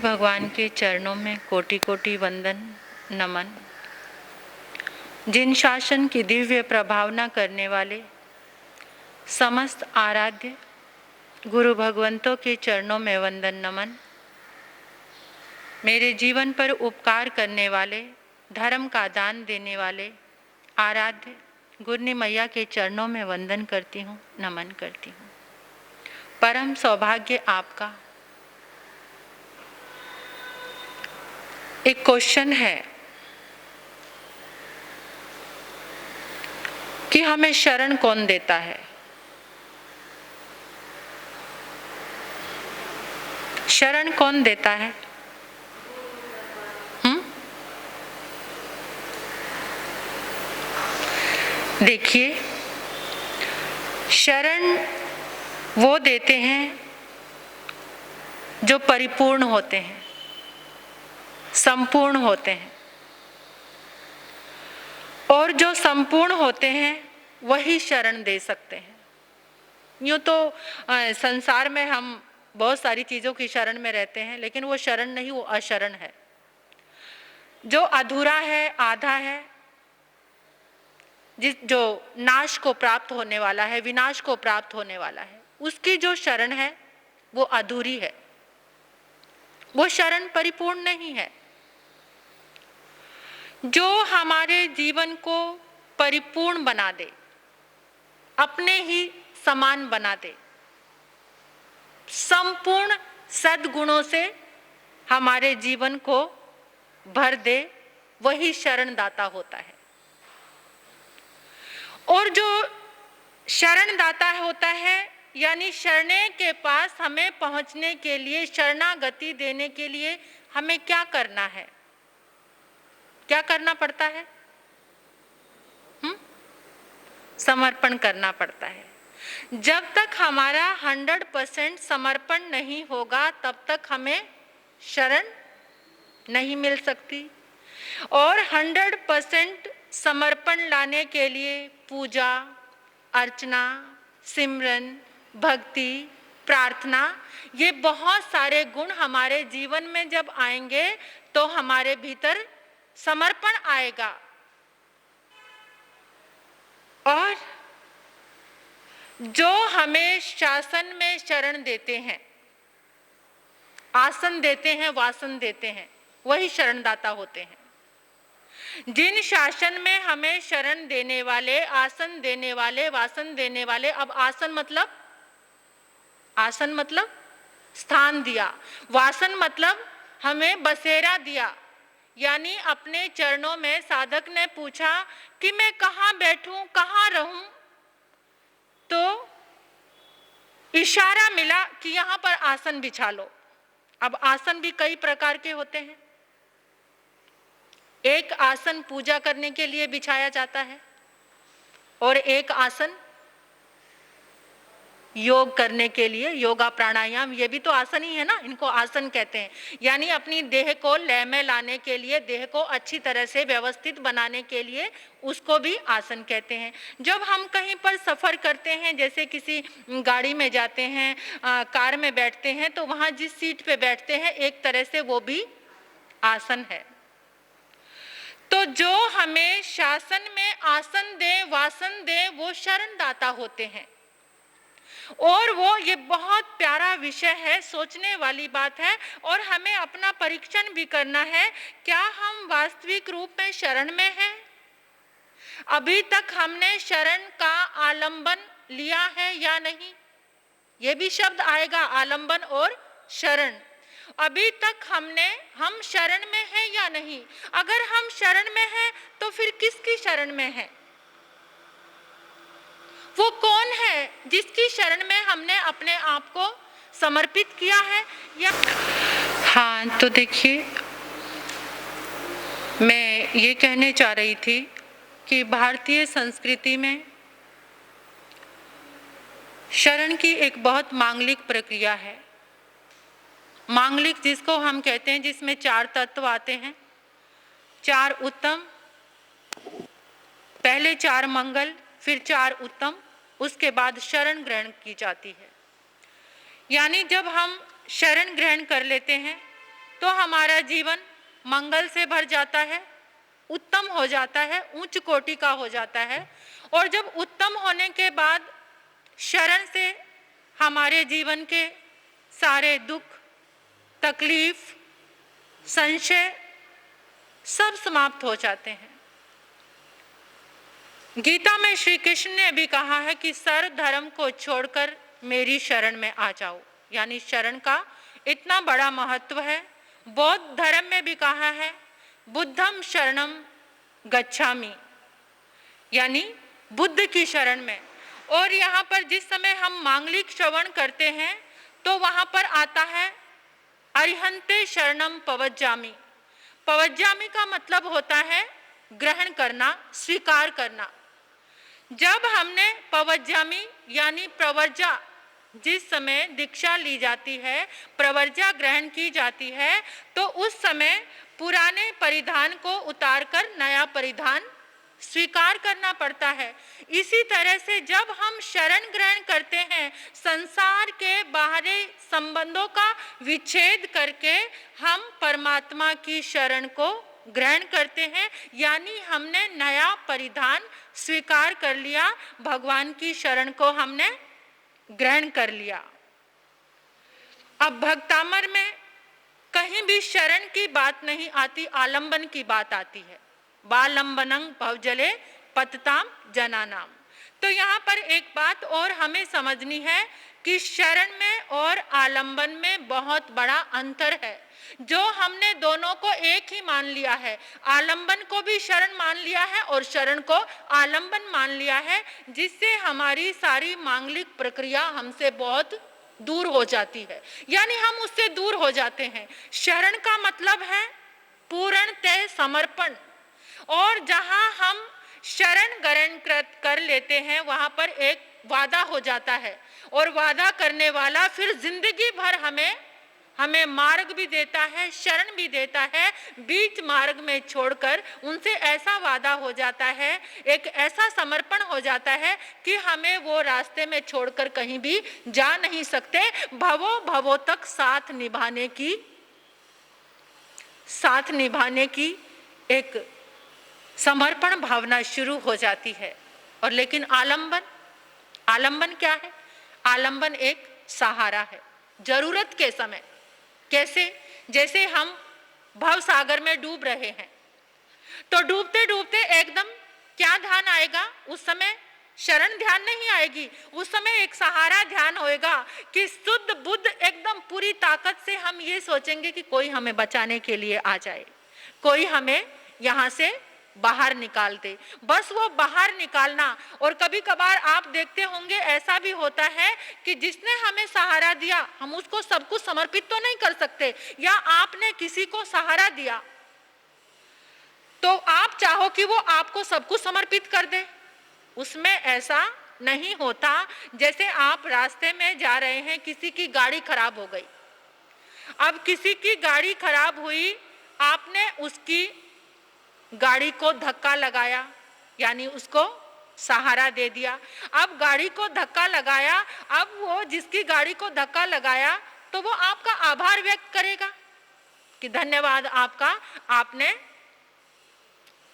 भगवान के चरणों में कोटि कोटि वंदन नमन। जिन शासन की दिव्य प्रभावना करने वाले समस्त आराध्य गुरु भगवंतों के चरणों में वंदन नमन। मेरे जीवन पर उपकार करने वाले, धर्म का दान देने वाले आराध्य गुरनी मैया के चरणों में वंदन करती हूँ, नमन करती हूँ। परम सौभाग्य आपका। एक क्वेश्चन है कि हमें शरण कौन देता है? शरण कौन देता है? देखिए, शरण वो देते हैं जो परिपूर्ण होते हैं, संपूर्ण होते हैं, और जो संपूर्ण होते हैं वही शरण दे सकते हैं। यूँ तो संसार में हम बहुत सारी चीज़ों की शरण में रहते हैं, लेकिन वो शरण नहीं, वो अशरण है। जो अधूरा है, आधा है, जो नाश को प्राप्त होने वाला है, विनाश को प्राप्त होने वाला है, उसकी जो शरण है वो अधूरी है, वो शरण परिपूर्ण नहीं है। जो हमारे जीवन को परिपूर्ण बना दे, अपने ही समान बना दे, संपूर्ण सद्गुणों से हमारे जीवन को भर दे, वही शरणदाता होता है। और जो शरणदाता होता है, यानी शरणे के पास हमें पहुंचने के लिए, शरणागति देने के लिए हमें क्या करना है? क्या करना पड़ता है? समर्पण करना पड़ता है। जब तक हमारा 100% समर्पण नहीं होगा, तब तक हमें शरण नहीं मिल सकती। और 100% समर्पण लाने के लिए पूजा, अर्चना, सिमरन, भक्ति, प्रार्थना, ये बहुत सारे गुण हमारे जीवन में जब आएंगे तो हमारे भीतर समर्पण आएगा। और जो हमें शासन में शरण देते हैं, आसन देते हैं, वासन देते हैं, वही शरणदाता होते हैं। जिन शासन में हमें शरण देने वाले, आसन देने वाले, वासन देने वाले, अब आसन मतलब स्थान दिया, वासन मतलब हमें बसेरा दिया। यानी अपने चरणों में साधक ने पूछा कि मैं कहाँ बैठूं, कहाँ रहूं, तो इशारा मिला कि यहाँ पर आसन बिछा लो। अब आसन भी कई प्रकार के होते हैं। एक आसन पूजा करने के लिए बिछाया जाता है, और एक आसन योग करने के लिए, योगा प्राणायाम, ये भी तो आसन ही है ना, इनको आसन कहते हैं। यानी अपनी देह को लय में लाने के लिए, देह को अच्छी तरह से व्यवस्थित बनाने के लिए उसको भी आसन कहते हैं। जब हम कहीं पर सफ़र करते हैं, जैसे किसी गाड़ी में जाते हैं, कार में बैठते हैं, तो वहाँ जिस सीट पे बैठते हैं, एक तरह से वो भी आसन है। तो जो हमें शासन में आसन दे, वासन दे, वो शरणदाता होते हैं। और वो, ये बहुत प्यारा विषय है, सोचने वाली बात है, और हमें अपना परीक्षण भी करना है, क्या हम वास्तविक रूप में शरण में हैं? अभी तक हमने शरण का आलंबन लिया है या नहीं? ये भी शब्द आएगा, आलंबन और शरण। अभी तक हम शरण में हैं या नहीं? अगर हम शरण में हैं तो फिर किसकी शरण में हैं? वो कौन है जिसकी शरण में हमने अपने आप को समर्पित किया है? या हाँ, तो देखिए, मैं ये कहने चाह रही थी कि भारतीय संस्कृति में शरण की एक बहुत मांगलिक प्रक्रिया है। मांगलिक जिसको हम कहते हैं, जिसमें 4 तत्व आते हैं, 4 उत्तम, पहले 4 मंगल, फिर 4 उत्तम, उसके बाद शरण ग्रहण की जाती है। यानी जब हम शरण ग्रहण कर लेते हैं तो हमारा जीवन मंगल से भर जाता है, उत्तम हो जाता है, उच्च कोटि का हो जाता है। और जब उत्तम होने के बाद शरण से हमारे जीवन के सारे दुख, तकलीफ, संशय सब समाप्त हो जाते हैं। गीता में श्री कृष्ण ने भी कहा है कि सर्व धर्म को छोड़कर मेरी शरण में आ जाओ, यानी शरण का इतना बड़ा महत्व है। बौद्ध धर्म में भी कहा है बुद्धम शरणम गच्छामि, यानी बुद्ध की शरण में। और यहाँ पर जिस समय हम मांगलिक श्रवण करते हैं तो वहाँ पर आता है अरिहंते शरणम पवज्जामि। पवज्जामि का मतलब होता है ग्रहण करना, स्वीकार करना। जब हमने पवज्जामि यानी प्रवर्जा, जिस समय दीक्षा ली जाती है, प्रवर्जा ग्रहण की जाती है, तो उस समय पुराने परिधान को उतारकर नया परिधान स्वीकार करना पड़ता है। इसी तरह से जब हम शरण ग्रहण करते हैं, संसार के बाहरी संबंधों का विच्छेद करके हम परमात्मा की शरण को ग्रहण करते हैं, यानी हमने नया परिधान स्वीकार कर लिया, भगवान की शरण को हमने ग्रहण कर लिया। अब भक्तामर में कहीं भी शरण की बात नहीं आती, आलंबन की बात आती है। बालंबनं भवजले पतताम जनानाम। तो यहाँ पर एक बात और हमें समझनी है कि शरण में और आलंबन में बहुत बड़ा अंतर है। जो हमने दोनों को एक ही मान लिया है, आलंबन को भी शरण मान लिया है और शरण को आलंबन मान लिया है, जिससे हमारी सारी मांगलिक प्रक्रिया हमसे बहुत दूर हो जाती है, यानी हम उससे दूर हो जाते हैं। शरण का मतलब है पूर्णतः समर्पण, और जहां हम शरण ग्रहण कर लेते हैं वहां पर एक वादा हो जाता है, और वादा करने वाला फिर जिंदगी भर हमें मार्ग भी देता है, शरण भी देता है। बीच मार्ग में छोड़कर उनसे ऐसा वादा हो जाता है, एक ऐसा समर्पण हो जाता है कि हमें वो रास्ते में छोड़कर कहीं भी जा नहीं सकते। भवों भवों तक साथ निभाने की एक समर्पण भावना शुरू हो जाती है। और लेकिन आलंबन क्या है? आलंबन एक सहारा है जरूरत के समय। कैसे? जैसे हम भव सागर में डूब रहे हैं, तो डूबते डूबते एकदम क्या ध्यान आएगा? उस समय शरण ध्यान नहीं आएगी, उस समय एक सहारा ध्यान होएगा कि शुद्ध बुद्ध एकदम पूरी ताकत से हम ये सोचेंगे कि कोई हमें बचाने के लिए आ जाए, कोई हमें यहाँ से बाहर निकाल दे। बस वो बाहर निकालना। और कभी कभार आप देखते होंगे ऐसा भी होता है कि जिसने हमें सहारा दिया, हम उसको सब कुछ समर्पित तो नहीं कर सकते, या आपने किसी को सहारा दिया तो आप चाहो कि वो आपको सब कुछ समर्पित कर दे, उसमें ऐसा नहीं होता। जैसे आप रास्ते में जा रहे हैं, किसी की गाड़ी खराब हो गई, अब किसी की गाड़ी खराब हुई, आपने उसकी गाड़ी को धक्का लगाया, यानी उसको सहारा दे दिया। अब गाड़ी को धक्का लगाया, अब वो जिसकी गाड़ी को धक्का लगाया तो वो आपका आभार व्यक्त करेगा कि धन्यवाद आपका, आपने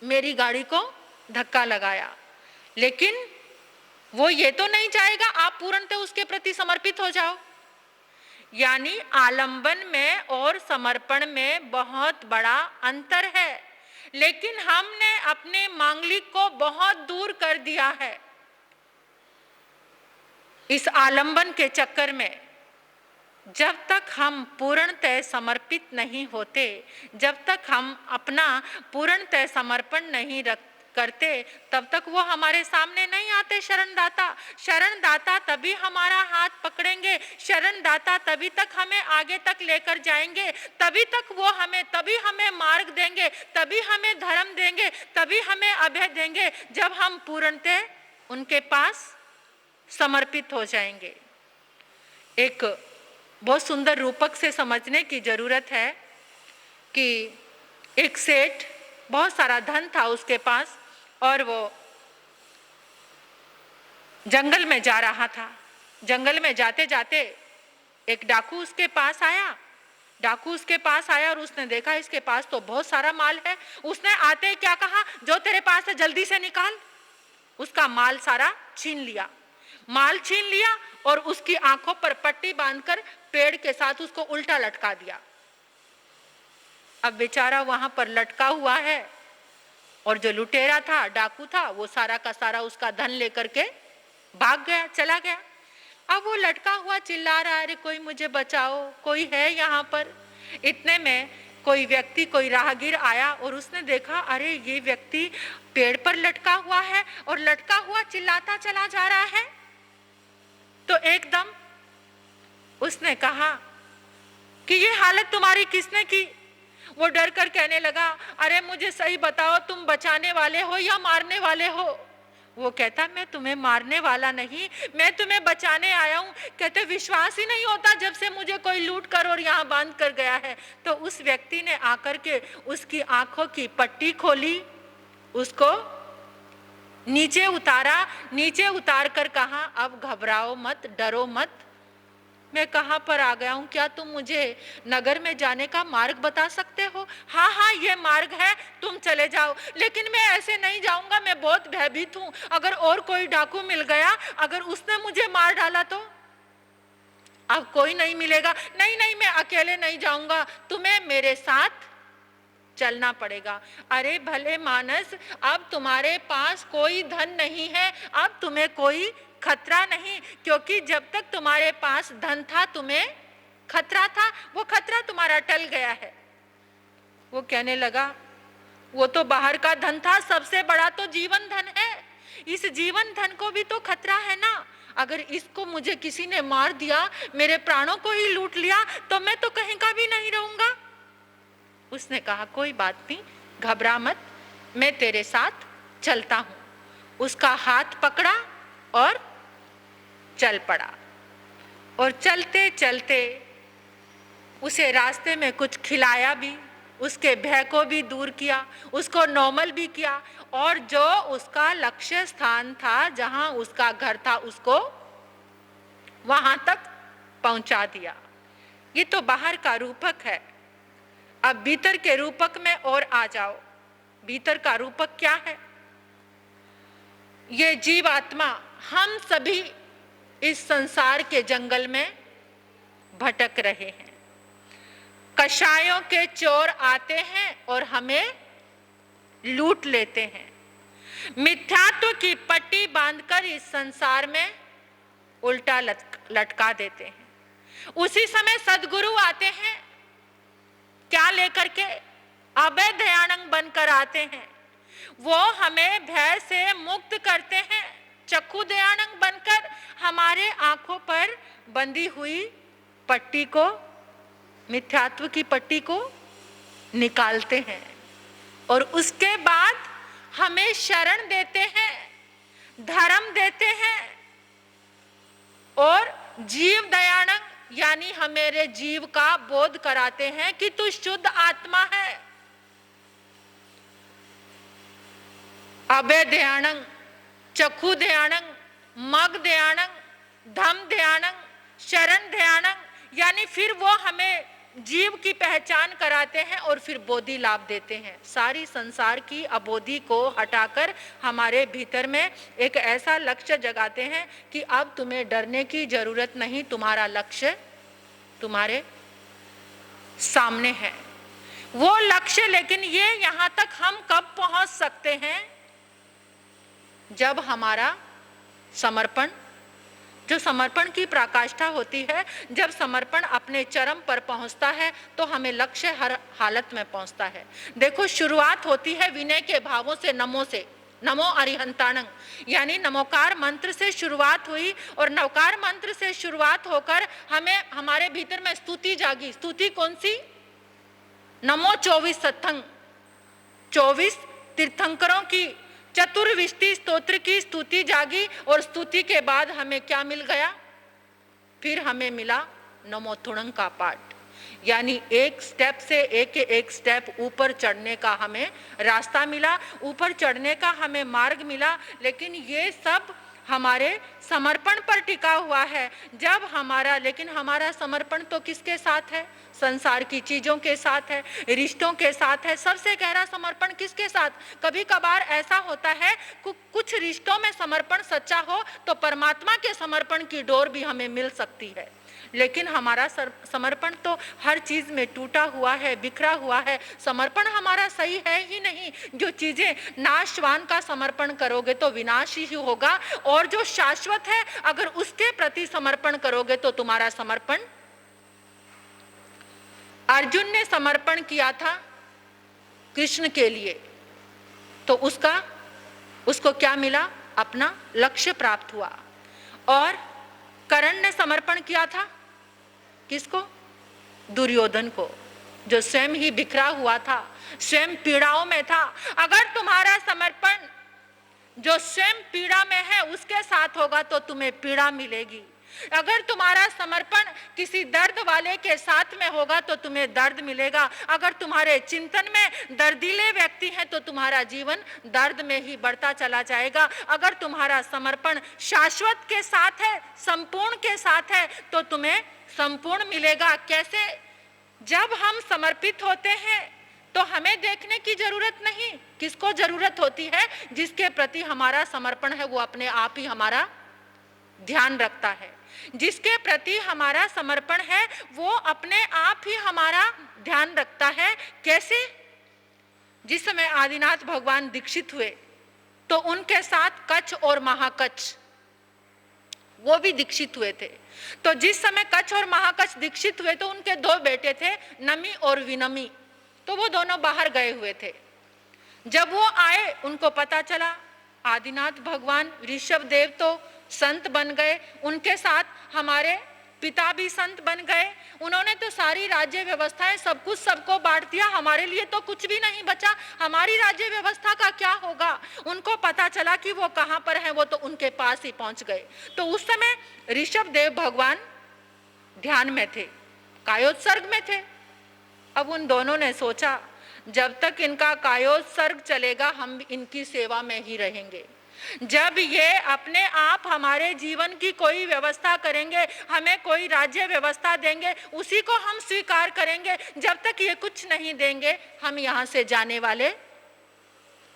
मेरी गाड़ी को धक्का लगाया। लेकिन वो ये तो नहीं चाहेगा आप पूर्णतः उसके प्रति समर्पित हो जाओ। यानी आलंबन में और समर्पण में बहुत बड़ा अंतर है। लेकिन हमने अपने मांगलिक को बहुत दूर कर दिया है इस आलंबन के चक्कर में। जब तक हम पूर्णतः समर्पित नहीं होते, जब तक हम अपना पूर्णतः समर्पण नहीं करते, तब तक वो हमारे सामने नहीं आते शरणदाता। शरणदाता तभी हमारा हाथ पकड़ेंगे, शरणदाता तभी तक हमें आगे तक लेकर जाएंगे, तभी हमें मार्ग देंगे, तभी हमें धर्म देंगे, तभी हमें अभय देंगे, जब हम पूर्णतः उनके पास समर्पित हो जाएंगे। एक बहुत सुंदर रूपक से समझने की जरूरत है कि एक सेठ, बहुत सारा धन था उसके पास, और वो जंगल में जा रहा था। जंगल में जाते जाते एक डाकू उसके पास आया डाकू उसके पास आया और उसने देखा इसके पास तो बहुत सारा माल है। उसने आते ही क्या कहा, जो तेरे पास है जल्दी से निकाल। उसका माल सारा छीन लिया, माल छीन लिया और उसकी आंखों पर पट्टी बांधकर पेड़ के साथ उसको उल्टा लटका दिया। अब बेचारा वहां पर लटका हुआ है और जो लुटेरा था, डाकू था, वो सारा का सारा उसका धन लेकर के भाग गया, चला गया। अब वो लटका हुआ चिल्ला रहा है, अरे कोई मुझे बचाओ, कोई है यहाँ पर। इतने में कोई व्यक्ति, कोई राहगीर आया और उसने देखा, अरे ये व्यक्ति पेड़ पर लटका हुआ है और लटका हुआ चिल्लाता चला जा रहा है। तो एकदम उसने कहा कि ये हालत तुम्हारी किसने की? वो डर कर कहने लगा, अरे मुझे सही बताओ, तुम बचाने वाले हो या मारने वाले हो? वो कहता, मैं तुम्हें मारने वाला नहीं, मैं तुम्हें बचाने आया हूँ। कहते, विश्वास ही नहीं होता जब से मुझे कोई लूट कर और यहाँ बांध कर गया है। तो उस व्यक्ति ने आकर के उसकी आंखों की पट्टी खोली, उसको नीचे उतारा, नीचे उतार कर कहा, अब घबराओ मत, डरो मत, मैं कहाँ पर आ गया हूँ, क्या तुम मुझे नगर में जाने का मार्ग बता सकते हो? हाँ हाँ ये मार्ग है, तुम चले जाओ। लेकिन मैं ऐसे नहीं जाऊंगा, मैं बहुत भयभीत हूँ, अगर और कोई डाकू मिल गया, अगर उसने मुझे मार डाला तो? अब कोई नहीं मिलेगा। नहीं नहीं, मैं अकेले नहीं जाऊंगा, तुम्हें मेरे साथ चलना पड़ेगा। अरे भले मानस, अब तुम्हारे पास कोई धन नहीं है, अब तुम्हें कोई खतरा नहीं, क्योंकि जब तक तुम्हारे पास धन था तुम्हें खतरा था, वो खतरा तुम्हारा टल गया है। वो कहने लगा, वो तो बाहर का धन था, सबसे बड़ा तो जीवन धन है, इस जीवन धन को भी तो खतरा है ना। अगर इसको मुझे किसी ने मार दिया, मेरे प्राणों को ही लूट लिया, तो मैं तो कहीं का भी नहीं रहूंगा। उसने कहा, कोई बात नहीं, घबरा मत, मैं तेरे साथ चलता हूं। उसका हाथ पकड़ा और चल पड़ा। और चलते चलते उसे रास्ते में कुछ खिलाया भी, उसके भय को भी दूर किया, उसको नॉर्मल भी किया, और जो उसका लक्ष्य स्थान था, जहां उसका घर था, उसको वहां तक पहुंचा दिया। ये तो बाहर का रूपक है। अब भीतर के रूपक में और आ जाओ। भीतर का रूपक क्या है? ये जीवात्मा, हम सभी इस संसार के जंगल में भटक रहे हैं। कषायों के चोर आते हैं और हमें लूट लेते हैं। मिथ्यात्व की पट्टी बांधकर इस संसार में उल्टा लटका देते हैं। उसी समय सद्गुरु आते हैं, क्या लेकर के? अभय दयानंद बनकर आते हैं। वो हमें भय से मुक्त करते हैं, चक्षु दयानंद बनकर हमारे आंखों पर बंधी हुई पट्टी को, मिथ्यात्व की पट्टी को निकालते हैं, और उसके बाद हमें शरण देते हैं, धर्म देते हैं, और जीव दयानंद यानी हमारे जीव का बोध कराते हैं कि तू शुद्ध आत्मा है। अभय दयानंद, चक्षु दयानंद, मग दयानंद, धम दयानंद, शरण दयानंद, यानी फिर वो हमें जीव की पहचान कराते हैं और फिर बोधि लाभ देते हैं। सारी संसार की अबोधि को हटाकर हमारे भीतर में एक ऐसा लक्ष्य जगाते हैं कि अब तुम्हें डरने की जरूरत नहीं, तुम्हारा लक्ष्य तुम्हारे सामने है। वो लक्ष्य, लेकिन ये यहाँ तक हम कब पहुंच सकते हैं? जब हमारा समर्पण, जो समर्पण की पराकाष्ठा होती है, जब समर्पण अपने चरम पर पहुंचता है तो हमें लक्ष्य हर हालत में पहुंचता है। देखो, शुरुआत होती है विनय के भावों से, नमो से, नमो अरिहंताणं, यानी नमोकार मंत्र से शुरुआत हुई, और नवकार मंत्र से शुरुआत होकर हमें हमारे भीतर में स्तुति जागी। स्तुति कौन सी? नमो 24 सत्संग, 24 तीर्थंकरों की चतुर्विष्टि स्तोत्र की स्तुति जागी, और स्तुति के बाद हमें क्या मिल गया? फिर हमें मिला नमो तुणंग का पाठ, यानी एक स्टेप से एक स्टेप ऊपर चढ़ने का हमें रास्ता मिला, ऊपर चढ़ने का हमें मार्ग मिला। लेकिन ये सब हमारे समर्पण पर टिका हुआ है। जब हमारा, लेकिन हमारा समर्पण तो किसके साथ है? संसार की चीजों के साथ है, रिश्तों के साथ है। सबसे गहरा समर्पण किसके साथ? कभी कभार ऐसा होता है कुछ रिश्तों में समर्पण सच्चा हो तो परमात्मा के समर्पण की डोर भी हमें मिल सकती है, लेकिन हमारा समर्पण तो हर चीज में टूटा हुआ है, बिखरा हुआ है। समर्पण हमारा सही है ही नहीं। जो चीजें नाशवान का समर्पण करोगे तो विनाश ही होगा, और जो शाश्वत है अगर उसके प्रति समर्पण करोगे तो तुम्हारा समर्पण। अर्जुन ने समर्पण किया था कृष्ण के लिए, तो उसको क्या मिला? अपना लक्ष्य प्राप्त हुआ। और कर्ण ने समर्पण किया था किसको? दुर्योधन को, जो स्वयं ही बिखरा हुआ था, स्वयं पीड़ाओं में था। अगर तुम्हारा समर्पण जो स्वयं पीड़ा में है उसके साथ होगा तो तुम्हें पीड़ा मिलेगी। अगर तुम्हारा समर्पण किसी दर्द वाले के साथ में होगा तो तुम्हें दर्द मिलेगा। अगर तुम्हारे चिंतन में दर्दीले व्यक्ति हैं तो तुम्हारा जीवन दर्द में ही बढ़ता चला जाएगा। अगर तुम्हारा समर्पण शाश्वत के साथ है, संपूर्ण के साथ है, तो तुम्हें संपूर्ण मिलेगा। कैसे? जब हम समर्पित होते हैं तो हमें देखने की जरूरत नहीं। किसको जरूरत होती है? जिसके प्रति हमारा समर्पण है वो अपने आप ही हमारा ध्यान रखता है। जिसके प्रति हमारा समर्पण है वो अपने आप ही हमारा ध्यान रखता है। कैसे? जिस समय आदिनाथ भगवान दीक्षित हुए तो उनके साथ कच्छ और महाकच्छ वो भी दीक्षित हुए थे। तो जिस समय कच्छ और महाकच्छ दीक्षित हुए तो उनके दो बेटे थे, नमी और विनमी। तो वो दोनों बाहर गए हुए थे। जब वो आए उनको पता चला आदिनाथ भगवान ऋषभ देव तो संत बन गए, उनके साथ हमारे पिता भी संत बन गए। उन्होंने तो सारी राज्य व्यवस्थाएं सब कुछ सबको बांट दिया, हमारे लिए तो कुछ भी नहीं बचा। हमारी राज्य व्यवस्था का क्या होगा? उनको पता चला कि वो कहां पर है, वो तो उनके पास ही पहुंच गए। तो उस समय ऋषभ देव भगवान ध्यान में थे, कायोत्सर्ग में थे। अब उन दोनों ने सोचा जब तक इनका कायोत्सर्ग चलेगा हम इनकी सेवा में ही रहेंगे। जब ये अपने आप हमारे जीवन की कोई व्यवस्था करेंगे, हमें कोई राज्य व्यवस्था देंगे, उसी को हम स्वीकार करेंगे। जब तक ये कुछ नहीं देंगे हम यहाँ से जाने वाले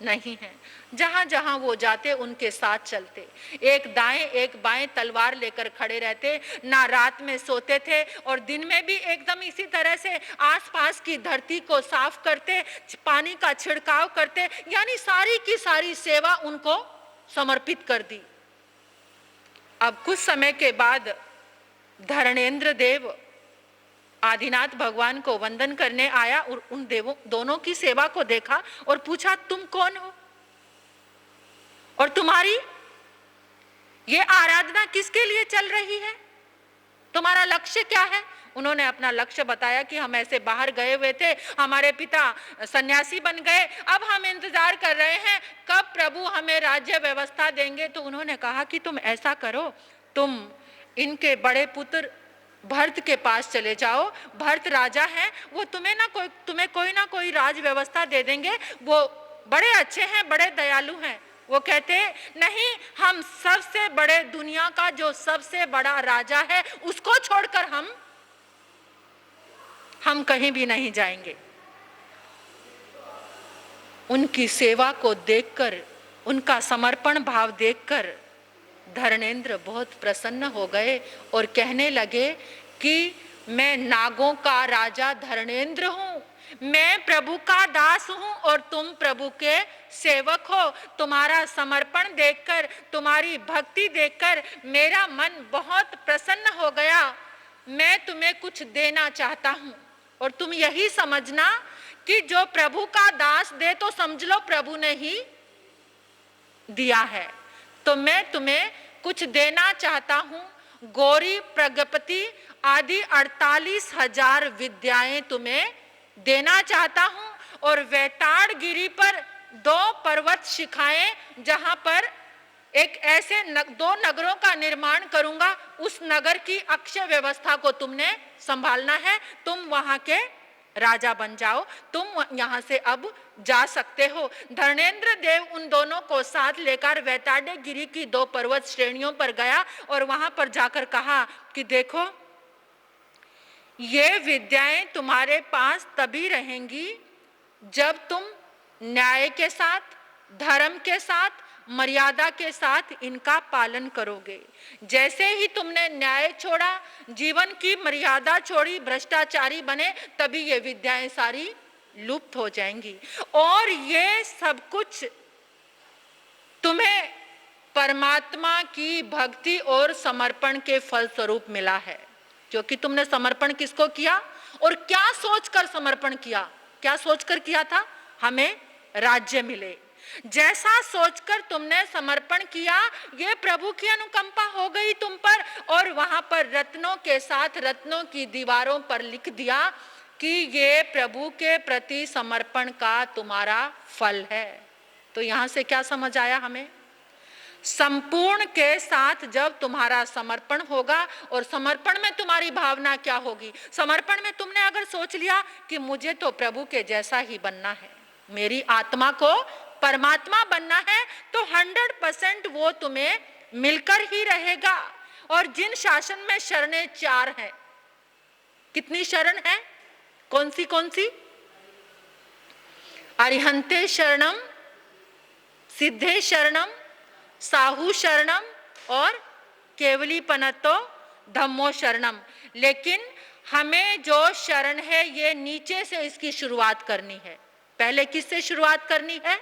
नहीं हैं। जहां जहां वो जाते उनके साथ चलते, एक दाएं एक बाएं तलवार लेकर खड़े रहते। ना रात में सोते थे और दिन में भी एकदम इसी तरह से आसपास की धरती को साफ करते, पानी का छिड़काव करते, यानी सारी की सारी सेवा उनको समर्पित कर दी। अब कुछ समय के बाद धरणेंद्र देव आदिनाथ भगवान को वंदन करने आया और उन देवों दोनों की सेवा को देखा और पूछा तुम कौन हो और तुम्हारी ये आराधना किसके लिए चल रही है? तुम्हारा लक्ष्य क्या है? उन्होंने अपना लक्ष्य बताया कि हम ऐसे बाहर गए हुए थे, हमारे पिता सन्यासी बन गए, अब हम इंतजार कर रहे हैं कब प्रभु हमें राज्य व्यवस्था देंगे। तो उन्होंने कहा कि तुम ऐसा करो, तुम इनके बड़े पुत्र भरत के पास चले जाओ, भरत राजा हैं, वो तुम्हें कोई ना कोई राज व्यवस्था दे देंगे, वो बड़े अच्छे हैं, बड़े दयालु हैं। वो कहते नहीं, हम सबसे बड़े दुनिया का जो सबसे बड़ा राजा है उसको छोड़कर हम कहीं भी नहीं जाएंगे। उनकी सेवा को देखकर, उनका समर्पण भाव देखकर धरणेंद्र बहुत प्रसन्न हो गए और कहने लगे कि मैं नागों का राजा धरणेंद्र हूं, मैं प्रभु का दास हूं और तुम प्रभु के सेवक हो। तुम्हारा समर्पण देखकर, तुम्हारी भक्ति देखकर मेरा मन बहुत प्रसन्न हो गया। मैं तुम्हें कुछ देना चाहता हूं और तुम यही समझना कि जो प्रभु का दास दे तो समझ लो प्रभु ने ही दिया है। तो मैं तुम्हें कुछ देना चाहता हूं। गौरी प्रगपति आदि 48,000 विद्याएं तुम्हें देना चाहता हूं और वैताड़ गिरी पर 2 पर्वत शिखाएं जहां पर एक ऐसे 2 नगरों का निर्माण करूंगा, उस नगर की अक्षय व्यवस्था को तुमने संभालना है। तुम वहां के राजा बन जाओ, तुम यहाँ से अब जा सकते हो। धर्मेंद्र देव उन दोनों को साथ लेकर वैताड्य गिरी की 2 पर्वत श्रेणियों पर गया और वहां पर जाकर कहा कि देखो, ये विद्याएं तुम्हारे पास तभी रहेंगी जब तुम न्याय के साथ, धर्म के साथ, मर्यादा के साथ इनका पालन करोगे। जैसे ही तुमने न्याय छोड़ा, जीवन की मर्यादा छोड़ी, भ्रष्टाचारी बने, तभी ये विद्याएं सारी लुप्त हो जाएंगी। और ये सब कुछ तुम्हें परमात्मा की भक्ति और समर्पण के फलस्वरूप मिला है, क्योंकि तुमने समर्पण किसको किया और क्या सोचकर समर्पण किया? क्या सोचकर किया था? हमें राज्य मिले। जैसा सोचकर तुमने समर्पण किया, ये प्रभु की अनुकंपा हो गई तुम पर, और वहां पर रत्नों के साथ रत्नों की दीवारों पर लिख दिया कि ये प्रभु के प्रति समर्पण का तुम्हारा फल है। तो यहां से क्या समझ आया हमें? संपूर्ण के साथ जब तुम्हारा समर्पण होगा, और समर्पण में तुम्हारी भावना क्या होगी? समर्पण में तुमने अगर सोच लिया कि मुझे तो प्रभु के जैसा ही बनना है, मेरी आत्मा को परमात्मा बनना है, तो 100% वो तुम्हें मिलकर ही रहेगा। और जिन शासन में शरणें 4 हैं, कितनी शरण है? कौन सी? अरिहंते शरणम, सिद्धे शरणम, साहू शरणम और केवली पनतो धम्मो शरणम। लेकिन हमें जो शरण है, ये नीचे से इसकी शुरुआत करनी है। पहले किससे शुरुआत करनी है?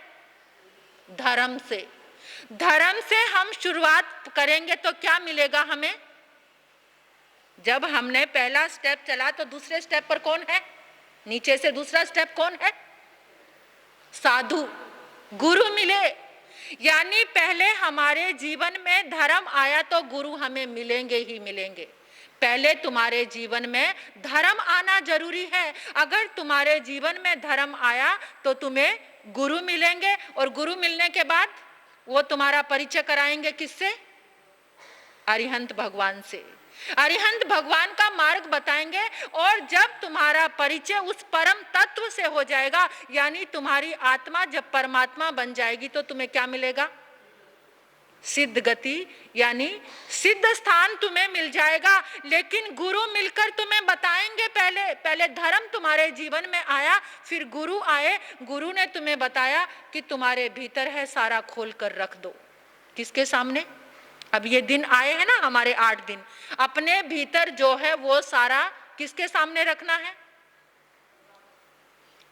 धर्म से। धर्म से हम शुरुआत करेंगे तो क्या मिलेगा हमें? जब हमने पहला स्टेप चला तो दूसरे स्टेप पर कौन है? नीचे से दूसरा स्टेप कौन है? साधु, गुरु मिले। यानी पहले हमारे जीवन में धर्म आया तो गुरु हमें मिलेंगे ही मिलेंगे। पहले तुम्हारे जीवन में धर्म आना जरूरी है। अगर तुम्हारे जीवन में धर्म आया तो तुम्हें गुरु मिलेंगे, और गुरु मिलने के बाद वो तुम्हारा परिचय कराएंगे किससे? अरिहंत भगवान से। अरिहंत भगवान का मार्ग बताएंगे, और जब तुम्हारा परिचय उस परम तत्व से हो जाएगा, यानी तुम्हारी आत्मा जब परमात्मा बन जाएगी, तो तुम्हें क्या मिलेगा? सिद्ध गति, यानी सिद्ध स्थान तुम्हें मिल जाएगा। लेकिन गुरु मिलकर तुम्हें बताएंगे, पहले धर्म तुम्हारे जीवन में आया, फिर गुरु आए। गुरु ने तुम्हें बताया कि तुम्हारे भीतर है, सारा खोल कर रख दो। किसके सामने? अब ये दिन आए हैं ना हमारे 8 दिन, अपने भीतर जो है वो सारा किसके सामने रखना है?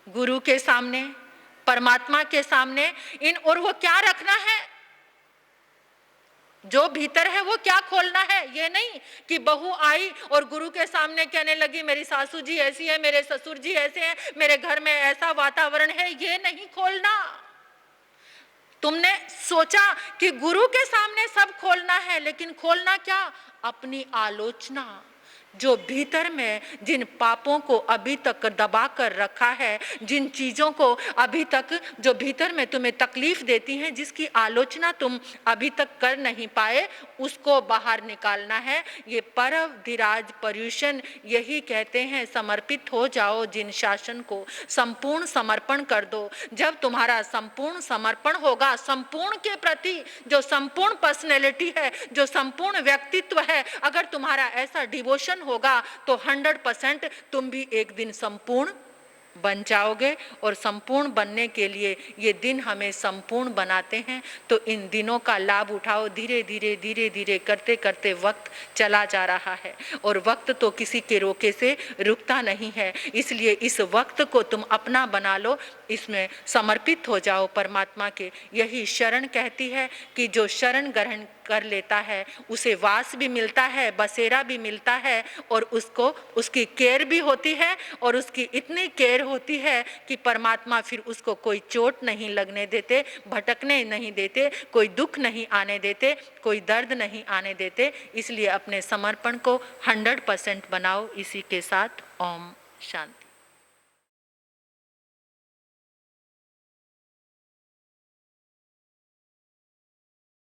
गुरु के सामने, परमात्मा के सामने। और वो क्या रखना है? जो भीतर है वो क्या खोलना है? ये नहीं कि बहू आई और गुरु के सामने कहने लगी मेरी सासू जी ऐसी है, मेरे ससुर जी ऐसे हैं, मेरे घर में ऐसा वातावरण है। ये नहीं खोलना। तुमने सोचा कि गुरु के सामने सब खोलना है, लेकिन खोलना क्या? अपनी आलोचना। जो भीतर में जिन पापों को अभी तक दबा कर रखा है, जिन चीजों को अभी तक जो भीतर में तुम्हें तकलीफ देती हैं, जिसकी आलोचना तुम अभी तक कर नहीं पाए, उसको बाहर निकालना है। ये परम धीराज पर्युषण यही कहते हैं, समर्पित हो जाओ जिन शासन को, संपूर्ण समर्पण कर दो। जब तुम्हारा संपूर्ण समर्पण होगा, संपूर्ण के प्रति जो संपूर्ण पर्सनैलिटी है, जो संपूर्ण व्यक्तित्व है, अगर तुम्हारा ऐसा डिवोशन होगा तो 100% तुम भी एक दिन संपूर्ण बन जाओगे। और संपूर्ण बनने के लिए ये दिन हमें संपूर्ण बनाते हैं, तो इन दिनों का लाभ उठाओ। धीरे धीरे करते करते वक्त चला जा रहा है, और वक्त तो किसी के रोके से रुकता नहीं है। इसलिए इस वक्त को तुम अपना बना लो, इसमें समर्पित हो जाओ परमात्मा के। यही शरण कहती है कि जो शरण ग्रहण कर लेता है उसे वास भी मिलता है, बसेरा भी मिलता है, और उसको उसकी केयर भी होती है, और उसकी इतनी केयर होती है कि परमात्मा फिर उसको कोई चोट नहीं लगने देते, भटकने नहीं देते, कोई दुख नहीं आने देते, कोई दर्द नहीं आने देते। इसलिए अपने समर्पण को 100% बनाओ। इसी के साथ ओम शांति।